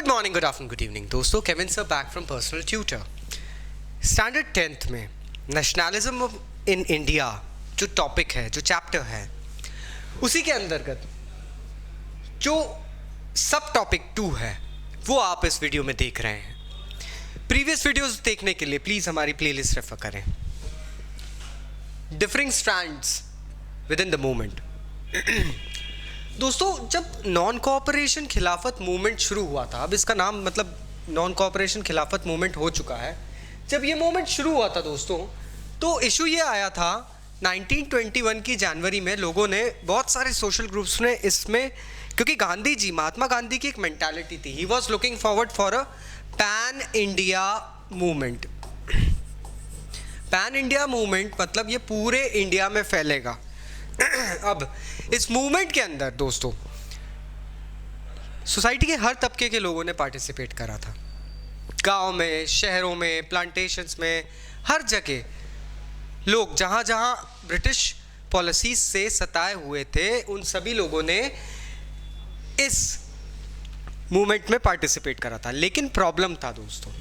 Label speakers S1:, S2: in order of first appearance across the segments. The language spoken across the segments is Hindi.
S1: Good morning, good afternoon, good evening दोस्तों। Kevin sir back from personal tutor. Standard 10th में नेशनलिज्म इन इंडिया जो टॉपिक है, जो चैप्टर है, उसी के अंतर्गत जो सब टॉपिक 2 है वो आप इस वीडियो में देख रहे हैं। प्रीवियस वीडियोस देखने के लिए प्लीज़ हमारी प्लेलिस्ट रेफर करें। Differing strands with in the movement. दोस्तों, जब नॉन कोऑपरेशन खिलाफत मूवमेंट शुरू हुआ था, अब इसका नाम मतलब नॉन कोऑपरेशन खिलाफत मूवमेंट हो चुका है। जब ये मूवमेंट शुरू हुआ था दोस्तों, तो इशू ये आया था 1921 की जनवरी में। लोगों ने, बहुत सारे सोशल ग्रुप्स ने इसमें, क्योंकि गांधी जी, महात्मा गांधी की एक मेंटालिटी थी, he was looking forward for a pan India movement. Pan India movement मतलब ये पूरे इंडिया में फैलेगा। अब इस मूवमेंट के अंदर दोस्तों सोसाइटी के हर तबके के लोगों ने पार्टिसिपेट करा था। गांव में, शहरों में, प्लांटेशंस में, हर जगह लोग जहां जहां ब्रिटिश पॉलिसीज से सताए हुए थे, उन सभी लोगों ने इस मूवमेंट में पार्टिसिपेट करा था। लेकिन प्रॉब्लम था दोस्तों,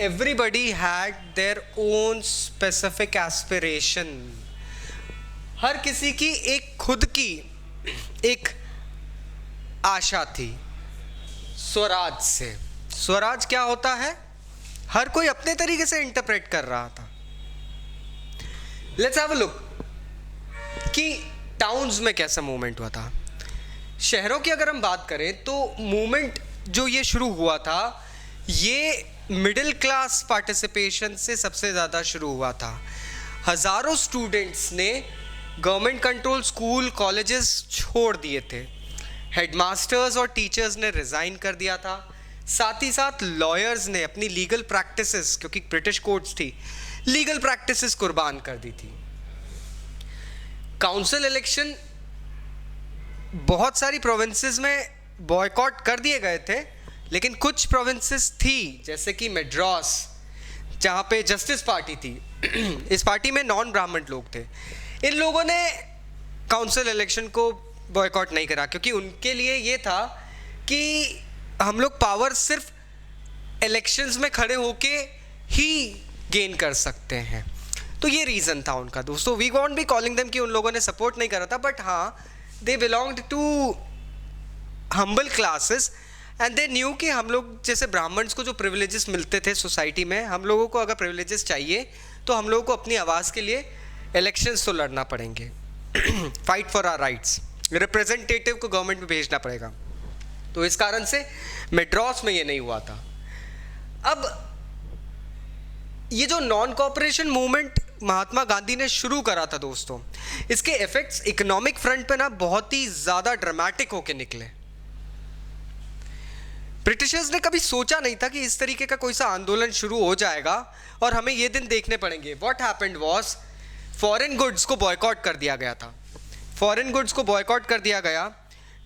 S1: everybody had their own specific aspiration. हर किसी की एक खुद की एक आशा थी स्वराज से। स्वराज क्या होता है, हर कोई अपने तरीके से इंटरप्रेट कर रहा था। लेट्स हैव अ लुक कि टाउन्स में कैसा मूवमेंट हुआ था। शहरों की अगर हम बात करें तो मूवमेंट जो ये शुरू हुआ था, ये मिडिल क्लास पार्टिसिपेशन से सबसे ज़्यादा शुरू हुआ था। हज़ारों स्टूडेंट्स ने गवर्नमेंट कंट्रोल स्कूल, कॉलेजेस छोड़ दिए थे। हेडमास्टर्स और टीचर्स ने रिज़ाइन कर दिया था। साथ ही साथ लॉयर्स ने अपनी लीगल प्रैक्टिसेस, क्योंकि ब्रिटिश कोर्ट्स थी, लीगल प्रैक्टिसेस कुर्बान कर दी थी। काउंसिल इलेक्शन बहुत सारी प्रोविंसेस में बॉयकॉट कर दिए गए थे, लेकिन कुछ प्रोविंसेस थी जैसे कि मद्रास, जहाँ पे जस्टिस पार्टी थी। इस पार्टी में नॉन ब्राह्मण लोग थे। इन लोगों ने काउंसिल इलेक्शन को बॉयकॉट नहीं करा, क्योंकि उनके लिए ये था कि हम लोग पावर सिर्फ इलेक्शंस में खड़े होके ही गेन कर सकते हैं। तो ये रीज़न था उनका दोस्तों। We won't be calling them कि उन लोगों ने सपोर्ट नहीं करा था, बट हाँ, they belonged to humble classes and they knew कि हम लोग जैसे ब्राह्मण्स को जो प्रिविलेजेस मिलते थे सोसाइटी में, हम लोगों को अगर प्रिविलेजेस चाहिए तो हम लोगों को अपनी आवाज़ के लिए इलेक्शंस तो लड़ना पड़ेंगे। Fight for our rights, representative को गवर्नमेंट में भेजना पड़ेगा। तो इस कारण से मद्रास में ये नहीं हुआ था। अब ये जो non cooperation movement Mahatma Gandhi ने शुरू करा था दोस्तों, इसके इफेक्ट्स इकोनॉमिक फ्रंट पे ना बहुत ही ज़्यादा ड्रामेटिक होके निकले। ब्रिटिशर्स ने कभी सोचा नहीं था कि इस तरीके का कोई सा आंदोलन शुरू हो जाएगा और हमें ये दिन देखने पड़ेंगे। What happened was, foreign goods को बॉयकॉट कर दिया गया था। फॉरेन गुड्स को बॉयकॉट कर दिया गया,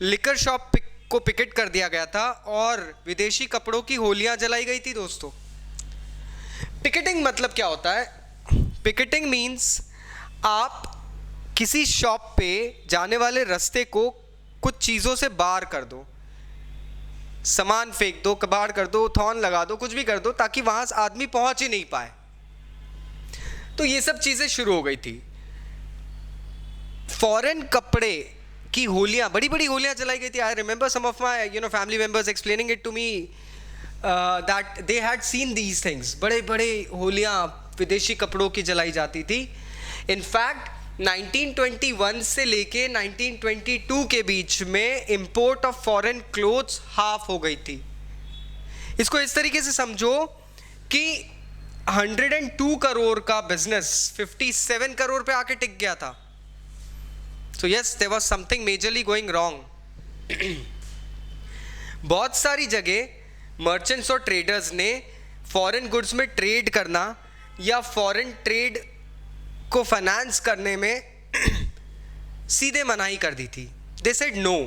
S1: लिकर शॉप को पिकेट कर दिया गया था और विदेशी कपड़ों की होलियां जलाई गई थी दोस्तों। पिकेटिंग मतलब क्या होता है? पिकेटिंग मीन्स आप किसी शॉप पे जाने वाले रास्ते को कुछ चीज़ों से बार कर दो, सामान फेंक दो, कबाड़ कर दो, थॉर्न लगा दो, कुछ भी कर दो, ताकि वहाँ आदमी पहुँच ही नहीं पाए। तो ये सब चीज़ें शुरू हो गई थी। फॉरेन कपड़े की होलियाँ, बड़ी बड़ी होलियाँ जलाई गई थी। I remember some of my family members explaining it to me that they had seen these things. बड़े बड़े होलियाँ विदेशी कपड़ों की जलाई जाती थी। इनफैक्ट 1921 से लेके 1922 के बीच में import of foreign clothes half हो गई थी। इसको इस तरीके से समझो कि 102 करोड़ का बिजनेस 57 करोड़ पे आके टिक गया था। So yes, there was something majorly going wrong. बहुत सारी जगह मर्चेंट्स और ट्रेडर्स ने फॉरेन गुड्स में ट्रेड करना या फॉरेन ट्रेड को फाइनेंस करने में सीधे मनाही कर दी थी। They said no.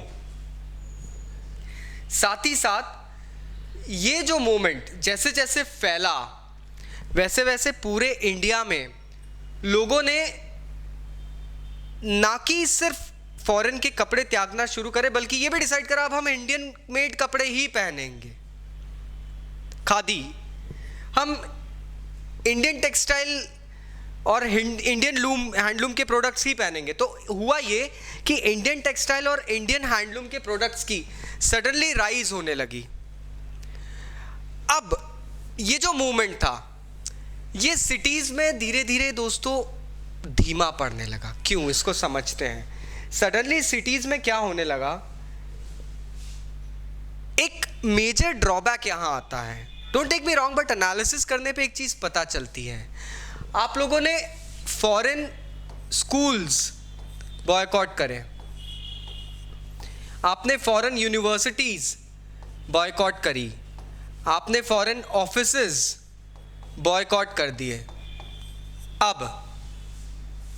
S1: साथ ही साथ ये जो मूवमेंट जैसे जैसे फैला, वैसे वैसे पूरे इंडिया में लोगों ने ना कि सिर्फ फॉरेन के कपड़े त्यागना शुरू करे, बल्कि ये भी डिसाइड करा अब हम इंडियन मेड कपड़े ही पहनेंगे। खादी, हम इंडियन टेक्सटाइल और इंडियन हैंडलूम के प्रोडक्ट्स ही पहनेंगे। तो हुआ ये कि इंडियन टेक्सटाइल और इंडियन हैंडलूम के प्रोडक्ट्स की सडनली राइज होने लगी। अब ये जो मूवमेंट था ये सिटीज में धीरे धीरे दोस्तों धीमा पड़ने लगा। क्यों, इसको समझते हैं। सडनली सिटीज में क्या होने लगा, एक मेजर ड्रॉबैक यहां आता है। Don't take me wrong, but analysis करने पे एक चीज पता चलती है। आप लोगों ने फॉरेन स्कूल्स बॉयकॉट करे, आपने फॉरेन यूनिवर्सिटीज बॉयकॉट करी, आपने फॉरेन ऑफिसेज बॉयकॉट कर दिए। अब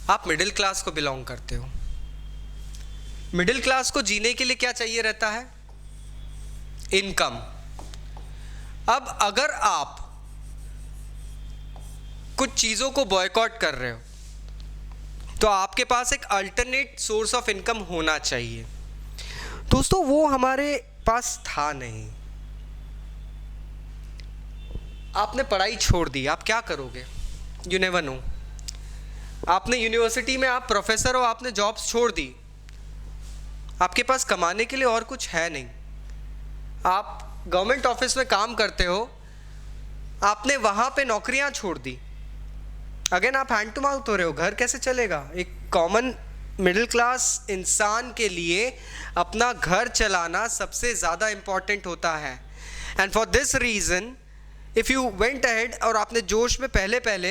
S1: आप मिडिल क्लास को बिलोंग करते हो। मिडिल क्लास को जीने के लिए क्या चाहिए रहता है, इनकम। अब अगर आप कुछ चीजों को बॉयकॉट कर रहे हो तो आपके पास एक अल्टरनेट सोर्स ऑफ इनकम होना चाहिए। दोस्तों वो हमारे पास था नहीं। आपने पढ़ाई छोड़ दी, आप क्या करोगे, यू नेवर नो। आपने यूनिवर्सिटी में आप प्रोफेसर हो, आपने जॉब्स छोड़ दी, आपके पास कमाने के लिए और कुछ है नहीं। आप गवर्नमेंट ऑफिस में काम करते हो, आपने वहां पे नौकरियां छोड़ दी, अगेन आप हैंड टू माउथ हो रहे हो, घर कैसे चलेगा। एक कॉमन मिडिल क्लास इंसान के लिए अपना घर चलाना सबसे ज़्यादा इंपॉर्टेंट होता है। And for this reason if you went ahead और आपने जोश में पहले पहले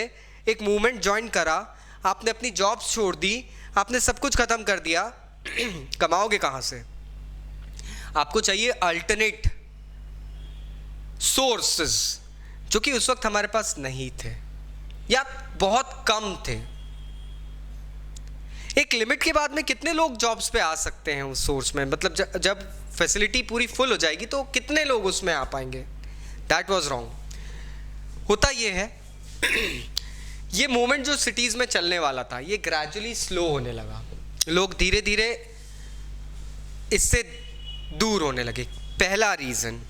S1: एक मूवमेंट ज्वाइन करा, आपने अपनी जॉब्स छोड़ दी, आपने सब कुछ ख़त्म कर दिया, कमाओगे कहाँ से। आपको चाहिए अल्टरनेट सोर्सेस, जो कि उस वक्त हमारे पास नहीं थे या बहुत कम थे। एक लिमिट के बाद में कितने लोग जॉब्स पे आ सकते हैं उस सोर्स में, मतलब जब फैसिलिटी पूरी फुल हो जाएगी तो कितने लोग उसमें आ पाएंगे। That was wrong. होता ये है ये मूवमेंट जो सिटीज में चलने वाला था ये ग्रेजुअली स्लो होने लगा, लोग धीरे धीरे इससे दूर होने लगे। पहला रीजन,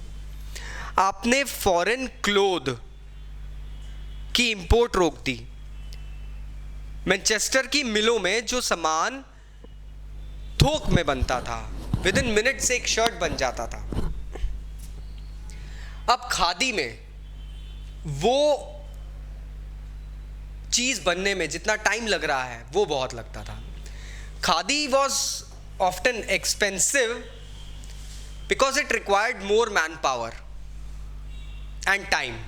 S1: आपने फॉरेन क्लोथ की इंपोर्ट रोक दी। मैनचेस्टर की मिलों में जो सामान थोक में बनता था, विद इन मिनट्स एक शर्ट बन जाता था। अब खादी में वो चीज बनने में जितना टाइम लग रहा है वो बहुत लगता था। Khadi was often expensive because it required more man power and time.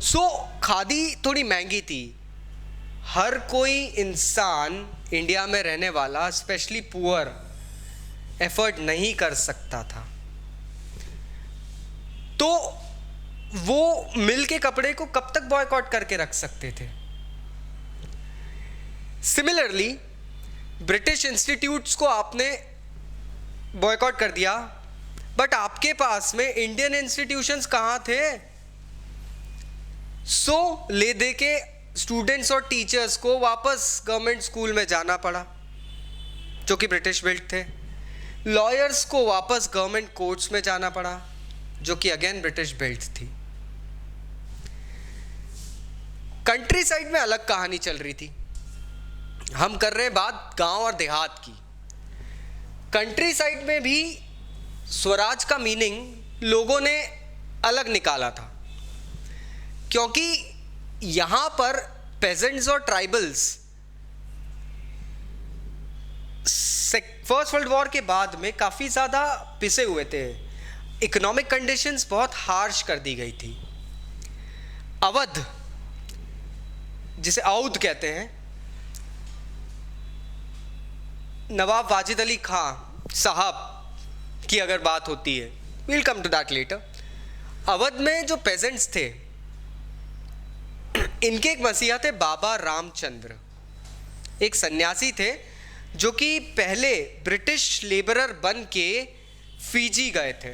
S1: So khadi थोड़ी महंगी थी। हर कोई इंसान इंडिया में रहने वाला, स्पेशली पुअर, एफर्ट नहीं कर सकता था। तो वो मिल के कपड़े को कब तक बॉयकॉट करके रख सकते थे। सिमिलरली ब्रिटिश इंस्टीट्यूट्स को आपने बॉयकॉट कर दिया, बट आपके पास में इंडियन इंस्टीट्यूशंस कहाँ थे। सो ले दे के स्टूडेंट्स और टीचर्स को वापस गवर्नमेंट स्कूल में जाना पड़ा जो कि ब्रिटिश बिल्ट थे। लॉयर्स को वापस गवर्नमेंट कोर्ट्स में जाना पड़ा जो कि अगेन ब्रिटिश बिल्ट थी। कंट्री साइड में अलग कहानी चल रही थी। हम कर रहे हैं बात गांव और देहात की। कंट्री साइड में भी स्वराज का मीनिंग लोगों ने अलग निकाला था, क्योंकि यहां पर पेजेंट्स और ट्राइबल्स फर्स्ट वर्ल्ड वॉर के बाद में काफी ज्यादा पिसे हुए थे। इकोनॉमिक कंडीशंस बहुत हार्श कर दी गई थी। अवध, जिसे औध कहते हैं, नवाब वाजिद अली खां साहब की अगर बात होती है, we'll come to that later। Awadh में जो पेजेंट्स थे, इनके एक मसीहा थे बाबा रामचंद्र, एक सन्यासी थे जो कि पहले ब्रिटिश लेबरर बन के फीजी गए थे,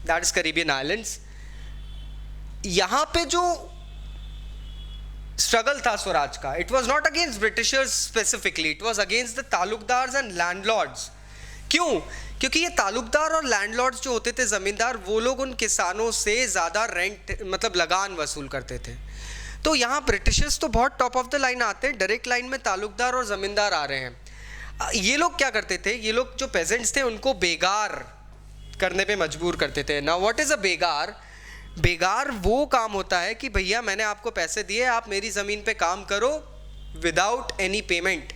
S1: दैट इज कैरिबियन आइलैंड्स। यहां पे जो स्ट्रगल था स्वराज का, it was not against Britishers specifically, it was against the taluqdars and landlords क्यों? क्योंकि ये तालुकदार और लैंडलॉर्ड्स जो होते थे, ज़मींदार, वो लोग उन किसानों से ज़्यादा रेंट मतलब लगान वसूल करते थे। तो यहाँ ब्रिटिशर्स तो बहुत टॉप ऑफ द लाइन आते हैं, डायरेक्ट लाइन में तालुकदार और ज़मींदार आ रहे हैं। ये लोग क्या करते थे, ये लोग जो पेजेंट्स थे उनको बेगार करने पे मजबूर करते थे। Now what is a begar? बेगार वो काम होता है कि भैया मैंने आपको पैसे दिए, आप मेरी ज़मीन पे काम करो विदाउट एनी पेमेंट।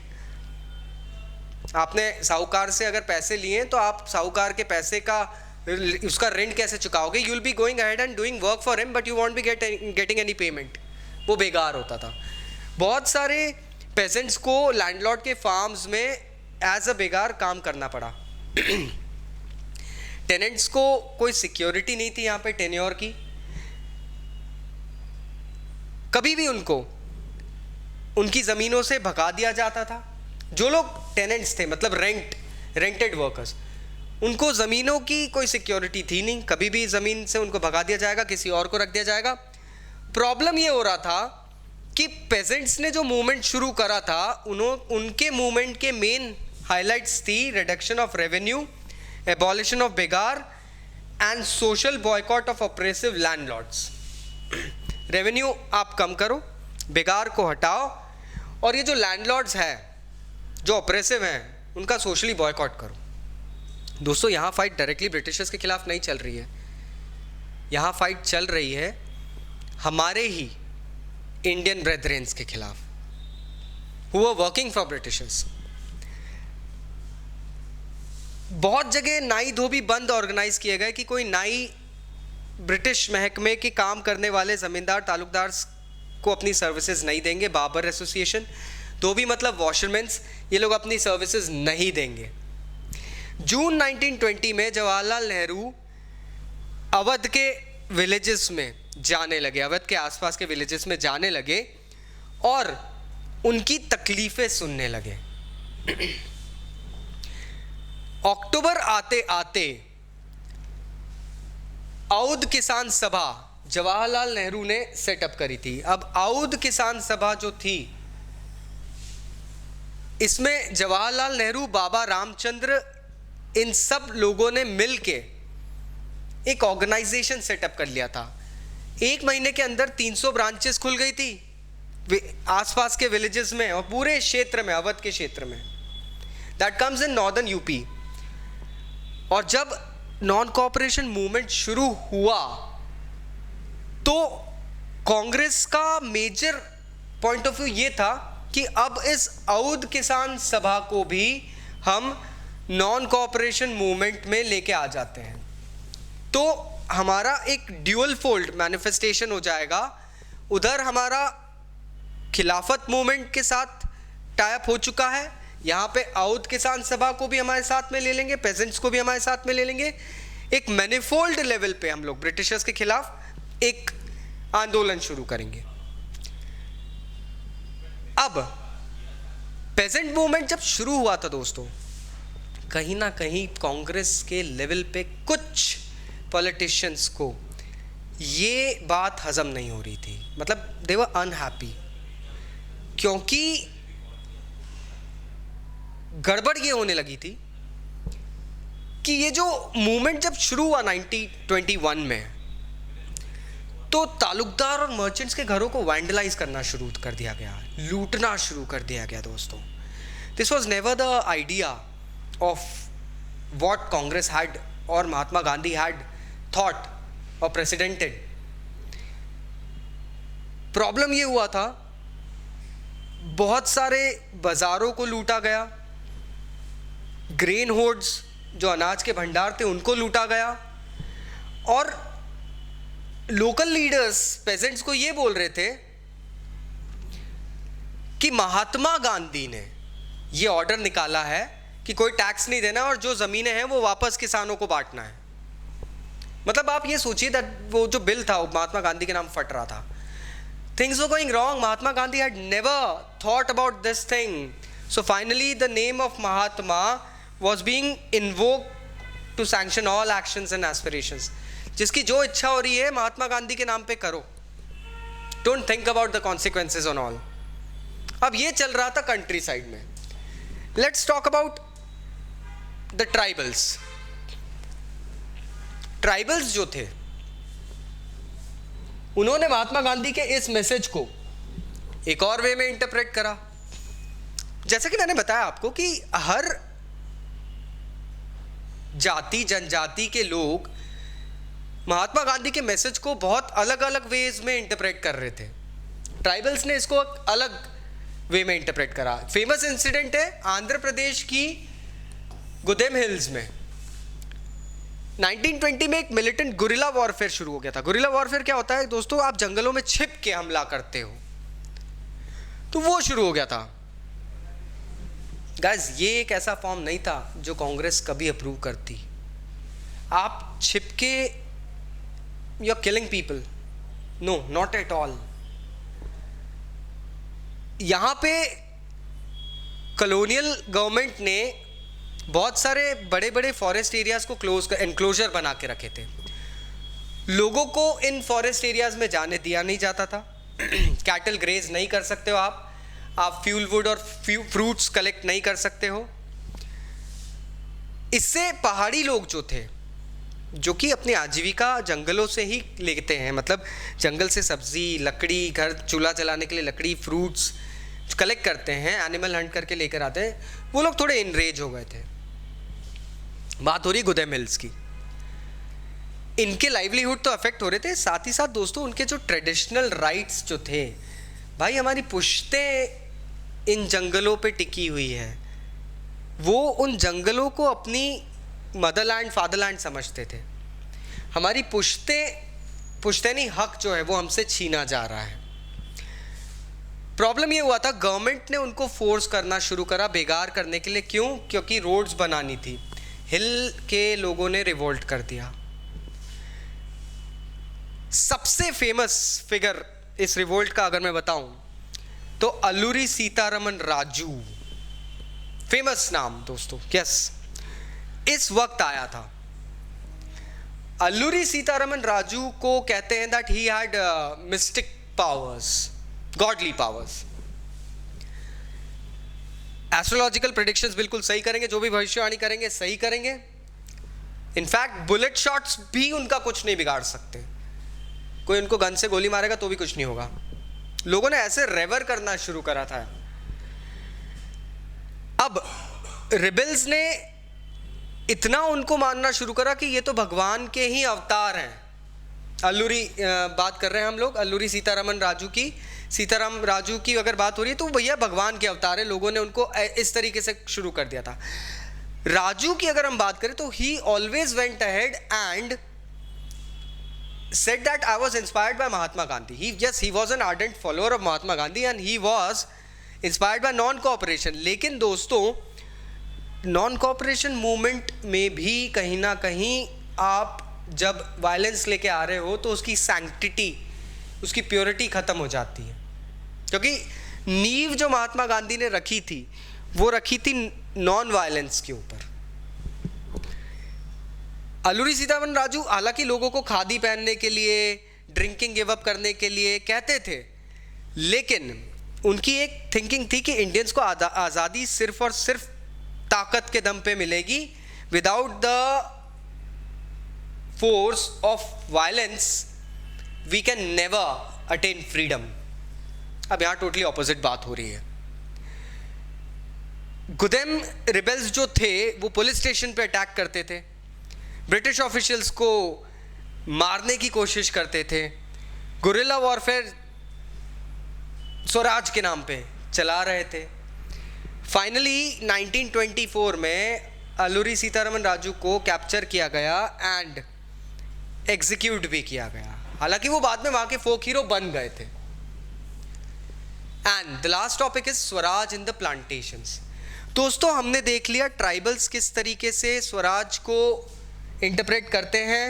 S1: आपने साहूकार से अगर पैसे लिए तो आप साहूकार के पैसे का उसका रेंट कैसे चुकाओगे? You will be going ahead and doing work for him but you want be getting any payment. वो बेगार होता था। बहुत सारे पेजेंट्स को लैंडलॉर्ड के फार्म्स में एज अ बेगार काम करना पड़ा। टेनेंट्स को कोई सिक्योरिटी नहीं थी यहाँ पे टेन्योर की। कभी भी उनको उनकी ज़मीनों से भगा दिया जाता था। जो लोग टेनेंट्स थे मतलब रेंटेड वर्कर्स, उनको ज़मीनों की कोई सिक्योरिटी थी नहीं। कभी भी ज़मीन से उनको भगा दिया जाएगा, किसी और को रख दिया जाएगा। प्रॉब्लम ये हो रहा था कि पेजेंट्स ने जो मूवमेंट शुरू करा था, उनके मूवमेंट के मेन हाइलाइट्स थी reduction of revenue, abolition of begar and social boycott of oppressive landlords. Revenue आप कम करो, बेगार को हटाओ, और ये जो लैंडलॉर्ड्स हैं जो ऑपरेसिव हैं उनका सोशली बॉयकॉट करो। दोस्तों, यहाँ फाइट डायरेक्टली ब्रिटिशर्स के खिलाफ नहीं चल रही है, यहाँ फाइट चल रही है हमारे ही इंडियन ब्रेथरेन्स के खिलाफ who are working for Britishers. बहुत जगह नाई धोबी बंद ऑर्गेनाइज किए गए कि कोई नाई ब्रिटिश महकमे के काम करने वाले ज़मींदार तालुकदार को अपनी सर्विसेज नहीं देंगे। बाबर एसोसिएशन, धोबी मतलब वॉशरमैन्स, ये लोग अपनी सर्विसेज नहीं देंगे। जून 1920 में जवाहरलाल नेहरू अवध के विलेजेस में जाने लगे, अवध के आसपास के विलेजेस में जाने लगे और उनकी तकलीफ़ें सुनने लगे। अक्टूबर आते आते औध किसान सभा जवाहरलाल नेहरू ने सेटअप करी थी। अब औध किसान सभा जो थी, इसमें जवाहरलाल नेहरू, बाबा रामचंद्र, इन सब लोगों ने मिलके एक ऑर्गेनाइजेशन सेटअप कर लिया था। 1 महीने के अंदर 300 ब्रांचेस खुल गई थी आसपास के विलेजेस में और पूरे क्षेत्र में, अवध के क्षेत्र में। That comes in northern UP. और जब नॉन कोऑपरेशन मूवमेंट शुरू हुआ तो कांग्रेस का मेजर पॉइंट ऑफ व्यू ये था कि अब इस औध किसान सभा को भी हम नॉन कोऑपरेशन मूवमेंट में लेके आ जाते हैं, तो हमारा एक ड्यूअल फोल्ड मैनिफेस्टेशन हो जाएगा। उधर हमारा खिलाफत मूवमेंट के साथ टाई अप हो चुका है, यहाँ पे औध किसान सभा को भी हमारे साथ में ले लेंगे, पेजेंट्स को भी हमारे साथ में ले लेंगे। एक मैनिफोल्ड लेवल पे हम लोग ब्रिटिशर्स के खिलाफ एक आंदोलन शुरू करेंगे। अब पेजेंट मूवमेंट जब शुरू हुआ था दोस्तों, कहीं ना कहीं कांग्रेस के लेवल पे कुछ पॉलिटिशियंस को ये बात हजम नहीं हो रही थी, मतलब दे वर अनहैप्पी, क्योंकि गड़बड़ ये होने लगी थी कि ये जो मूवमेंट जब शुरू हुआ 1921 में, तो तालुकदार और मर्चेंट्स के घरों को वैंडलाइज करना शुरू कर दिया गया, लूटना शुरू कर दिया गया दोस्तों। This was never the idea of what Congress had और महात्मा गांधी हैड थॉट और प्रेसिडेंटेड। प्रॉब्लम ये हुआ था, बहुत सारे बाजारों को लूटा गया, ग्रेन होर्ड्स जो अनाज के भंडार थे उनको लूटा गया, और लोकल लीडर्स पेजेंट्स को ये बोल रहे थे कि महात्मा गांधी ने ये ऑर्डर निकाला है कि कोई टैक्स नहीं देना और जो ज़मीनें हैं वो वापस किसानों को बांटना है। मतलब आप ये सोचिए दैट वो जो बिल था वो महात्मा गांधी के नाम फट रहा था। Things were going wrong. Mahatma Gandhi had never thought about this thing. So finally the name of Mahatma was being invoked to sanction all actions and aspirations. जिसकी जो इच्छा हो रही है महात्मा गांधी के नाम पे करो, Don't think about the consequences on all. अब ये चल रहा था कंट्री साइड में। Let's talk about the tribals जो थे, उन्होंने महात्मा गांधी के इस मैसेज को एक और वे में इंटरप्रेट करा। जैसा कि मैंने बताया आपको कि हर जाति जनजाति के लोग महात्मा गांधी के मैसेज को बहुत अलग अलग वेज में इंटरप्रेट कर रहे थे। ट्राइबल्स ने इसको अलग वे में इंटरप्रेट करा। फेमस इंसिडेंट है आंध्र प्रदेश की गुदेम हिल्स में 1920 में एक मिलिटेंट गुरिल्ला वॉरफेयर शुरू हो गया था। गुरिल्ला वॉरफेयर क्या होता है दोस्तों? आप जंगलों में छिप के हमला करते हो, तो वो शुरू हो गया था। गाइस, ये एक ऐसा फॉर्म नहीं था जो कांग्रेस कभी अप्रूव करती। आप छिप के you are killing people, no, not at all. यहां पे कॉलोनियल गवर्नमेंट ने बहुत सारे बड़े बड़े फॉरेस्ट एरियाज को एनक्लोजर बना के रखे थे। लोगों को इन फॉरेस्ट एरियाज में जाने दिया नहीं जाता था। कैटल ग्रेज नहीं कर सकते हो आप फ्यूल वुड और फ्रूट्स कलेक्ट नहीं कर सकते हो। इससे पहाड़ी लोग जो थे, जो कि अपनी आजीविका जंगलों से ही लेते हैं, मतलब जंगल से सब्जी, लकड़ी, घर चूल्हा जलाने के लिए लकड़ी, फ्रूट्स कलेक्ट करते हैं, एनिमल हंट करके लेकर आते हैं, वो लोग थोड़े इनरेज हो गए थे। बात हो रही गुदेम हिल्स की। इनके लाइवलीहुड तो अफेक्ट हो रहे थे, साथ ही साथ दोस्तों उनके जो ट्रेडिशनल राइट्स जो थे, भाई हमारी पुश्तें इन जंगलों पे टिकी हुई है, वो उन जंगलों को अपनी मदरलैंड फादरलैंड समझते थे। हमारी पुश्तैनी हक जो है वो हमसे छीना जा रहा है। प्रॉब्लम ये हुआ था, गवर्नमेंट ने उनको फोर्स करना शुरू करा बेगार करने के लिए। क्यों? क्योंकि रोड्स बनानी थी। हिल के लोगों ने रिवोल्ट कर दिया। सबसे फेमस फिगर इस रिवोल्ट का अगर मैं बताऊं तो अल्लूरी सीतारमन राजू, फेमस नाम दोस्तों, यस, इस वक्त आया था। अल्लूरी सीतारमन राजू को कहते हैं that he had mistake powers, godly powers. Astrological predictions बिल्कुल सही करेंगे, जो भी भविष्यवाणी करेंगे सही करेंगे। इनफैक्ट बुलेट शॉट्स भी उनका कुछ नहीं बिगाड़ सकते। कोई उनको गन से गोली मारेगा तो भी कुछ नहीं होगा। लोगों ने ऐसे रेवर करना शुरू करा था। अब रिबेल्स ने इतना उनको मानना शुरू करा कि ये तो भगवान के ही अवतार हैं। अल्लूरी बात कर रहे हैं हम लोग, अल्लूरी सीतारमन राजू की। सीताराम राजू की अगर बात हो रही है तो भैया भगवान के अवतार है। लोगों ने उनको इस तरीके से शुरू कर दिया था। राजू की अगर हम बात करें तो ही always went ahead and said that I was inspired by Mahatma Gandhi. He was an ardent follower of Mahatma Gandhi and he was inspired by non-cooperation. लेकिन दोस्तों non-cooperation मूवमेंट में भी कहीं ना कहीं आप जब वायलेंस लेके आ रहे हो तो उसकी सैंक्टिटी, उसकी प्योरिटी खत्म हो जाती है। क्योंकि नींव जो महात्मा गांधी ने रखी थी वो रखी थी नॉन वायलेंस के ऊपर। अल्लूरी सीतारमन राजू हालांकि लोगों को खादी पहनने के लिए, ड्रिंकिंग गिव अप करने के लिए कहते थे, लेकिन उनकी एक थिंकिंग थी कि इंडियंस को आज़ादी सिर्फ और सिर्फ ताकत के दम पे मिलेगी। Without the force of violence we can never attain freedom. अब यहाँ टोटली ऑपोजिट बात हो रही है। गुदेम रिबेल्स जो थे वो पुलिस स्टेशन पे अटैक करते थे, ब्रिटिश ऑफिशियल्स को मारने की कोशिश करते थे, गुरिल्ला वॉरफेयर स्वराज के नाम पे चला रहे थे। फाइनली 1924 में अल्लूरी सीतारमन राजू को कैप्चर किया गया एंड एग्जीक्यूट भी किया गया। हालांकि वो बाद में वहां के फोक हीरो बन गए थे। And the last topic is Swaraj in the plantations. दोस्तों हमने देख लिया ट्राइबल्स किस तरीके से स्वराज को इंटरप्रेट करते हैं।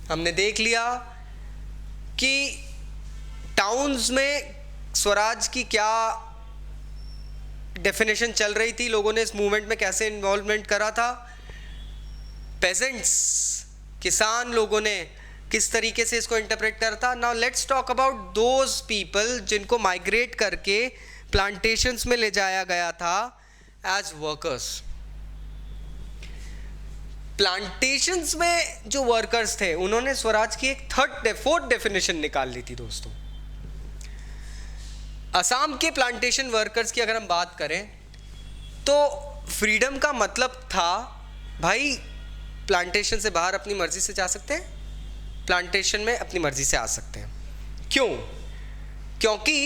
S1: हमने देख लिया कि टाउन्स में स्वराज की क्या डेफिनेशन चल रही थी, लोगों ने इस मूवमेंट में कैसे इन्वॉल्वमेंट करा था। पेजेंट्स, किसान लोगों ने किस तरीके से इसको इंटरप्रेट करा था। Now let's talk about those people जिनको माइग्रेट करके प्लांटेशंस में ले जाया गया था एज वर्कर्स। प्लांटेशंस में जो वर्कर्स थे उन्होंने स्वराज की एक फोर्थ डेफिनेशन निकाल ली थी दोस्तों। असम के प्लांटेशन वर्कर्स की अगर हम बात करें तो फ्रीडम का मतलब था भाई प्लांटेशन से बाहर अपनी मर्जी से जा सकते हैं, प्लांटेशन में अपनी मर्जी से आ सकते हैं। क्यों? क्योंकि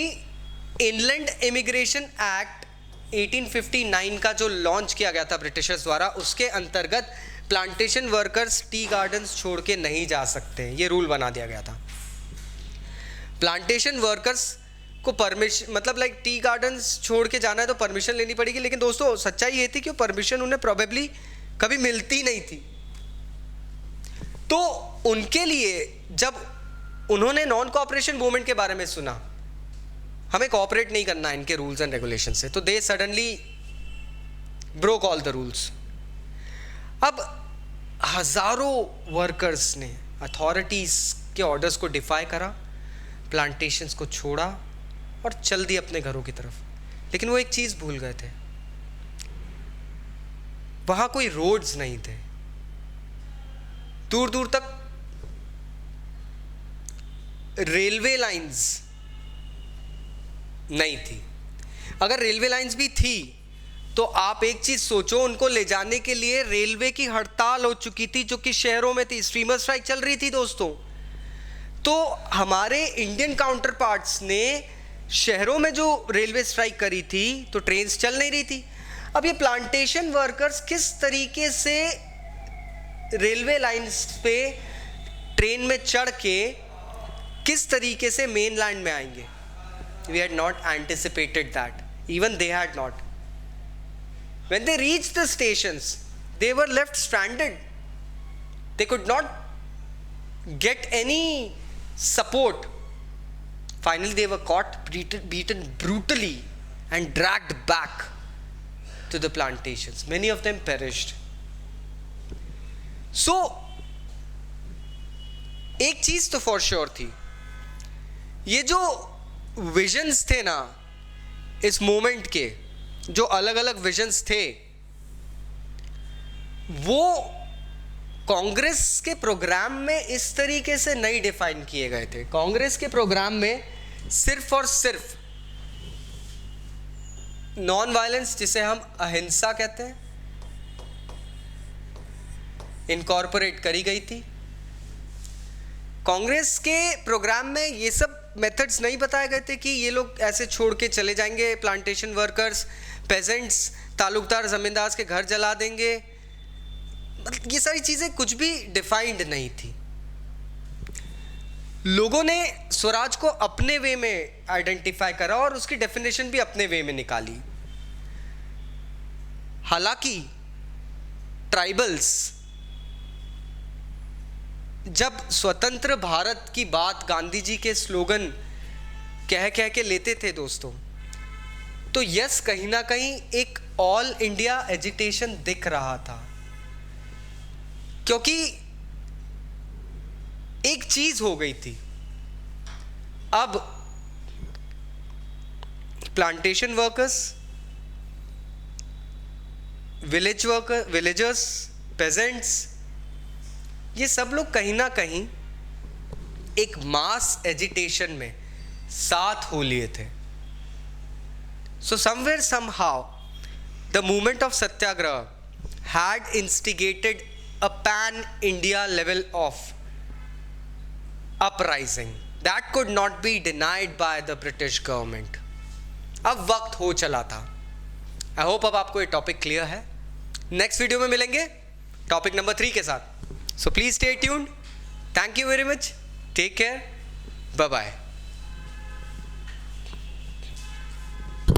S1: इनलैंड इमिग्रेशन एक्ट 1859 का जो लॉन्च किया गया था ब्रिटिशर्स द्वारा, उसके अंतर्गत प्लांटेशन वर्कर्स टी गार्डन्स छोड़ के नहीं जा सकते, ये रूल बना दिया गया था। प्लांटेशन वर्कर्स को परमिशन, मतलब लाइक टी गार्डन्स छोड़ के जाना है तो परमिशन लेनी पड़ेगी, लेकिन दोस्तों सच्चाई ये थी कि परमिशन उन्हें प्रोबेबली कभी मिलती नहीं थी। तो उनके लिए जब उन्होंने नॉन कोऑपरेशन मूवमेंट के बारे में सुना, हमें कोऑपरेट नहीं करना इनके रूल्स एंड रेगुलेशन से, तो they suddenly broke all the rules. अब हजारों वर्कर्स ने अथॉरिटीज के ऑर्डर्स को डिफाई करा, प्लांटेशंस को छोड़ा और चल दिए अपने घरों की तरफ। लेकिन वो एक चीज भूल गए थे, वहां कोई रोड्स नहीं थे, दूर दूर तक रेलवे लाइंस नहीं थी। अगर रेलवे लाइंस भी थी तो आप एक चीज सोचो, उनको ले जाने के लिए रेलवे की हड़ताल हो चुकी थी जो कि शहरों में थी, स्ट्रीमर स्ट्राइक चल रही थी दोस्तों। तो हमारे इंडियन काउंटर पार्ट्स ने शहरों में जो रेलवे स्ट्राइक करी थी तो ट्रेन चल नहीं रही थी। अब ये प्लांटेशन वर्कर्स किस तरीके से रेलवे लाइंस पे ट्रेन में चढ़ के किस तरीके से मेन लैंड में आएंगे? We had not anticipated that. Even they had not. When they reached the stations, they were left stranded. They could not get any support. Finally, they were caught, beaten brutally, and dragged back to the plantations. Many of them perished. So, एक चीज तो for sure थी, ये जो विजन्स थे ना इस मोमेंट के, जो अलग अलग विजन्स थे, वो कांग्रेस के प्रोग्राम में इस तरीके से नहीं डिफाइन किए गए थे। कांग्रेस के प्रोग्राम में सिर्फ और सिर्फ नॉन वायलेंस, जिसे हम अहिंसा कहते हैं, इनकॉर्पोरेट करी गई थी। कांग्रेस के प्रोग्राम में ये सब मेथड्स नहीं बताए गए थे कि ये लोग ऐसे छोड़ के चले जाएंगे, प्लांटेशन वर्कर्स, पेजेंट्स, तालुकदार जमींदार के घर जला देंगे, मतलब ये सारी चीज़ें कुछ भी डिफाइंड नहीं थी। लोगों ने स्वराज को अपने वे में आइडेंटिफाई करा और उसकी डेफिनेशन भी अपने वे में निकाली। हालांकि ट्राइबल्स जब स्वतंत्र भारत की बात गांधी जी के स्लोगन कह के लेते थे दोस्तों, तो यस कहीं ना कहीं एक ऑल इंडिया एजिटेशन दिख रहा था, क्योंकि एक चीज हो गई थी। अब प्लांटेशन वर्कर्स, विलेजर्स, पेजेंट्स, ये सब लोग कहीं ना कहीं एक मास एजिटेशन में साथ हो लिए थे। So somewhere somehow the movement of Satyagraha had instigated a pan India level of uprising that could not be denied by the British government. अब वक्त हो चला था। आई होप अब आपको ये टॉपिक क्लियर है। नेक्स्ट वीडियो में मिलेंगे टॉपिक नंबर 3 के साथ। So please stay tuned. Thank you very much. Take care. Bye bye.